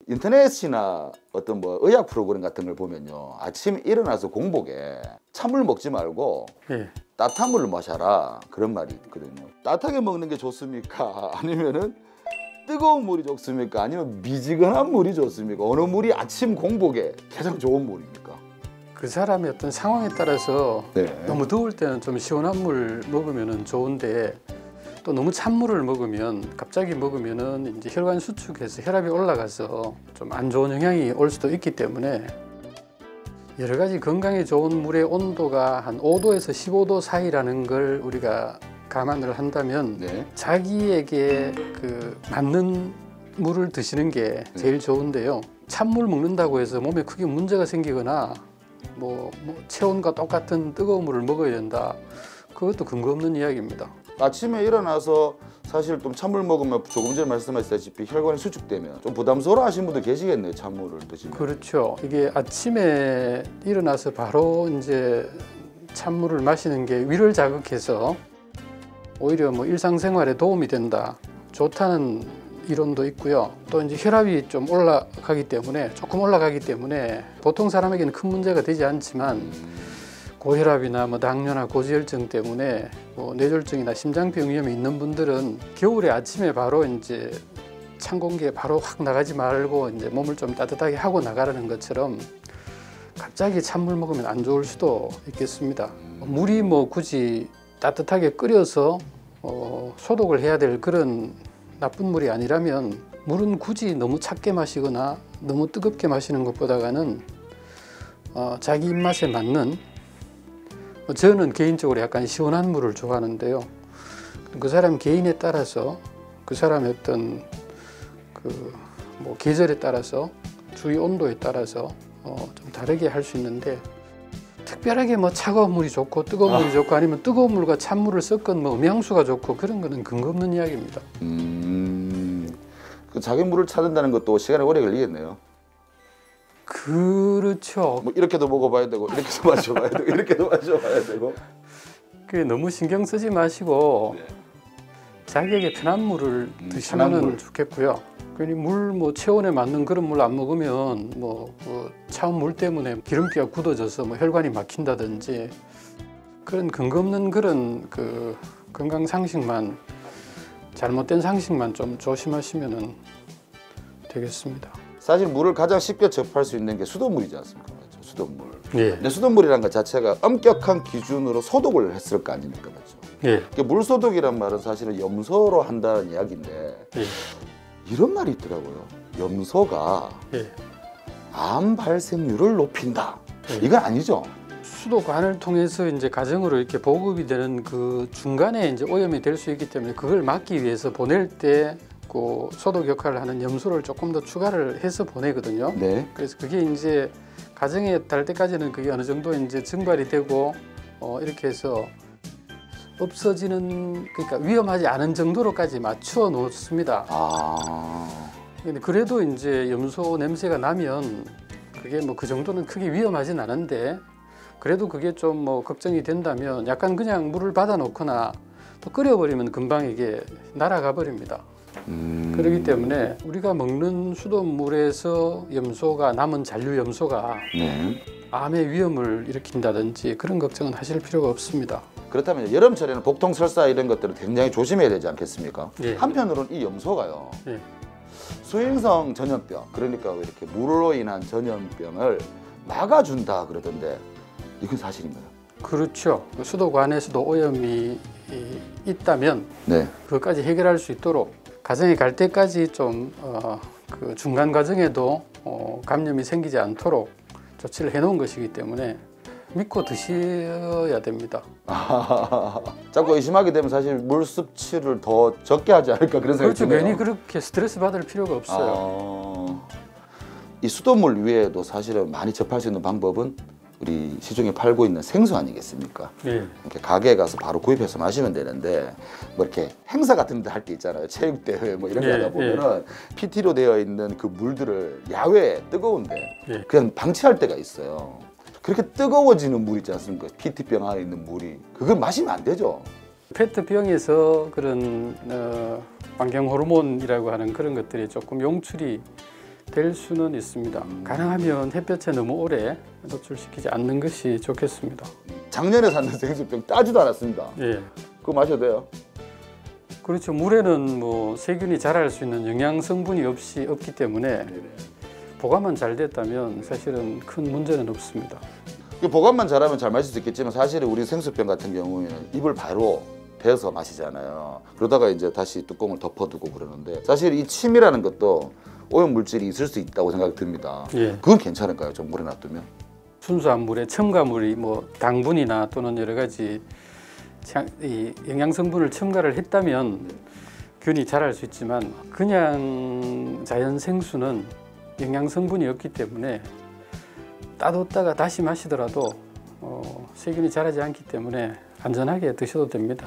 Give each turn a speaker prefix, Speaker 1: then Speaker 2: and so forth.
Speaker 1: 인터넷이나 어떤 뭐 의학 프로그램 같은 걸 보면요, 아침에 일어나서 공복에 찬물 먹지 말고
Speaker 2: 예.
Speaker 1: 따뜻한 물을 마셔라 그런 말이 있거든요. 따뜻하게 먹는 게 좋습니까? 아니면은 뜨거운 물이 좋습니까? 아니면 미지근한 물이 좋습니까? 어느 물이 아침 공복에 가장 좋은 물입니까?
Speaker 2: 그 사람의 어떤 상황에 따라서
Speaker 1: 네.
Speaker 2: 너무 더울 때는 좀 시원한 물 먹으면 좋은데 또 너무 찬물을 먹으면 갑자기 먹으면은 이제 혈관 수축해서 혈압이 올라가서 좀 안 좋은 영향이 올 수도 있기 때문에 여러 가지 건강에 좋은 물의 온도가 한 5도에서 15도 사이라는 걸 우리가 감안을 한다면
Speaker 1: 네.
Speaker 2: 자기에게 그 맞는 물을 드시는 게 제일 좋은데요. 찬물 먹는다고 해서 몸에 크게 문제가 생기거나 뭐 체온과 똑같은 뜨거운 물을 먹어야 된다. 그것도 근거 없는 이야기입니다.
Speaker 1: 아침에 일어나서 사실 좀 찬물 먹으면 조금 전에 말씀하셨다시피 혈관이 수축되면 좀 부담스러워 하시는 분들 계시겠네요. 찬물을 드시면.
Speaker 2: 그렇죠. 이게 아침에 일어나서 바로 이제 찬물을 마시는 게 위를 자극해서 오히려 뭐 일상생활에 도움이 된다. 좋다는 이론도 있고요. 또 이제 혈압이 좀 조금 올라가기 때문에 보통 사람에게는 큰 문제가 되지 않지만 고혈압이나 뭐 당뇨나 고지혈증 때문에 뭐 뇌졸중이나 심장병 위험이 있는 분들은 겨울에 아침에 바로 이제 찬 공기에 바로 확 나가지 말고 이제 몸을 좀 따뜻하게 하고 나가라는 것처럼 갑자기 찬물 먹으면 안 좋을 수도 있겠습니다. 물이 뭐 굳이 따뜻하게 끓여서 소독을 해야 될 그런 나쁜 물이 아니라면 물은 굳이 너무 찼게 마시거나 너무 뜨겁게 마시는 것보다는 자기 입맛에 맞는 저는 개인적으로 약간 시원한 물을 좋아하는데요. 그 사람 개인에 따라서 그 사람의 어떤 그 뭐 계절에 따라서 주위 온도에 따라서 좀 다르게 할 수 있는데 특별하게 뭐 차가운 물이 좋고 뜨거운 물이 좋고 아니면 뜨거운 물과 찬물을 섞은 뭐 음향수가 좋고 그런 거는 근거 없는 이야기입니다.
Speaker 1: 그 자기 물을 찾는다는 것도 시간이 오래 걸리겠네요.
Speaker 2: 그렇죠.
Speaker 1: 뭐 이렇게도 먹어봐야 되고 이렇게도 마셔봐야 되고 이렇게도 마셔봐야 되고.
Speaker 2: 그 너무 신경 쓰지 마시고
Speaker 1: 네.
Speaker 2: 자기에게 편한 물을 드시면 좋겠고요. 괜히 물 뭐 체온에 맞는 그런 물 안 먹으면 그 차운 물 때문에 기름기가 굳어져서 뭐 혈관이 막힌다든지 그런 근거 없는 그런 그 건강 상식만 잘못된 상식만 좀 조심하시면 되겠습니다.
Speaker 1: 사실 물을 가장 쉽게 접할 수 있는 게 수돗물이지 않습니까? 맞죠? 수돗물.
Speaker 2: 예.
Speaker 1: 근데 수돗물이라는 것 자체가 엄격한 기준으로 소독을 했을 거 아닙니까? 맞죠?
Speaker 2: 예.
Speaker 1: 물소독이란 말은 사실은 염소로 한다는 이야기인데
Speaker 2: 예.
Speaker 1: 이런 말이 있더라고요. 염소가
Speaker 2: 예.
Speaker 1: 암 발생률을 높인다.
Speaker 2: 예.
Speaker 1: 이건 아니죠?
Speaker 2: 수도관을 통해서 이제 가정으로 이렇게 보급이 되는 그 중간에 이제 오염이 될 수 있기 때문에 그걸 막기 위해서 보낼 때 그 소독 역할을 하는 염소를 조금 더 추가를 해서 보내거든요.
Speaker 1: 네.
Speaker 2: 그래서 그게 이제 가정에 달 때까지는 그게 어느 정도 이제 증발이 되고 이렇게 해서 없어지는 그러니까 위험하지 않은 정도로까지 맞춰 놓습니다. 근데 그래도 이제 염소 냄새가 나면 그게 뭐 그 정도는 크게 위험하진 않은데 그래도 그게 좀 뭐 걱정이 된다면 약간 그냥 물을 받아 놓거나 또 끓여버리면 금방 이게 날아가 버립니다. 그렇기 때문에 우리가 먹는 수돗물에서 염소가 남은 잔류 염소가
Speaker 1: 네.
Speaker 2: 암의 위험을 일으킨다든지 그런 걱정은 하실 필요가 없습니다.
Speaker 1: 그렇다면 여름철에는 복통, 설사 이런 것들을 굉장히 조심해야 되지 않겠습니까?
Speaker 2: 예.
Speaker 1: 한편으로는 이 염소가요.
Speaker 2: 예.
Speaker 1: 수행성 전염병, 그러니까 이렇게 물로 인한 전염병을 막아준다 그러던데 이건 사실인가요?
Speaker 2: 그렇죠. 수도관에서도 오염이 있다면
Speaker 1: 네.
Speaker 2: 그것까지 해결할 수 있도록 가정에 갈 때까지 좀 그 중간 과정에도 감염이 생기지 않도록 조치를 해놓은 것이기 때문에 믿고 드셔야 됩니다.
Speaker 1: 자꾸 의심하게 되면 사실 물 섭취를 더 적게 하지 않을까 그런 생각이
Speaker 2: 그렇죠.
Speaker 1: 드네요.
Speaker 2: 괜히 그렇게 스트레스 받을 필요가 없어요.
Speaker 1: 이 수돗물 외에도 사실은 많이 접할 수 있는 방법은 우리 시중에 팔고 있는 생수 아니겠습니까?
Speaker 2: 네.
Speaker 1: 이렇게 가게에 가서 바로 구입해서 마시면 되는데 뭐 이렇게 행사 같은 데 할 때 있잖아요. 체육대회 뭐 이런 거 하다 보면은 PT로 되어 있는 그 물들을 야외에 뜨거운데 그냥 방치할 때가 있어요. 그렇게 뜨거워지는 물 있지 않습니까? PT병 안에 있는 물이. 그걸 마시면 안 되죠. 페트병에서
Speaker 2: 그런 환경 호르몬이라고 하는 그런 것들이 조금 용출이 될 수는 있습니다. 가능하면 햇볕에 너무 오래 노출시키지 않는 것이 좋겠습니다.
Speaker 1: 작년에 샀는 생수병 따지도 않았습니다.
Speaker 2: 예.
Speaker 1: 그거 마셔도 돼요?
Speaker 2: 그렇죠. 물에는 뭐 세균이 자랄 수 있는 영양 성분이 없기 때문에 보관만 잘 됐다면 사실은 큰 문제는 없습니다.
Speaker 1: 보관만 잘하면 잘 마실 수 있겠지만 사실은 우리 생수병 같은 경우에는 입을 바로 대서 마시잖아요. 그러다가 이제 다시 뚜껑을 덮어두고 그러는데 사실 이 침이라는 것도 오염 물질이 있을 수 있다고 생각이 듭니다.
Speaker 2: 예.
Speaker 1: 그건 괜찮을까요? 좀 물에 놔두면?
Speaker 2: 순수한 물에 첨가물이 뭐 당분이나 또는 여러 가지 이 영양 성분을 첨가를 했다면 균이 자랄 수 있지만 그냥 자연 생수는 영양 성분이 없기 때문에 따뒀다가 다시 마시더라도 세균이 자라지 않기 때문에 안전하게 드셔도 됩니다.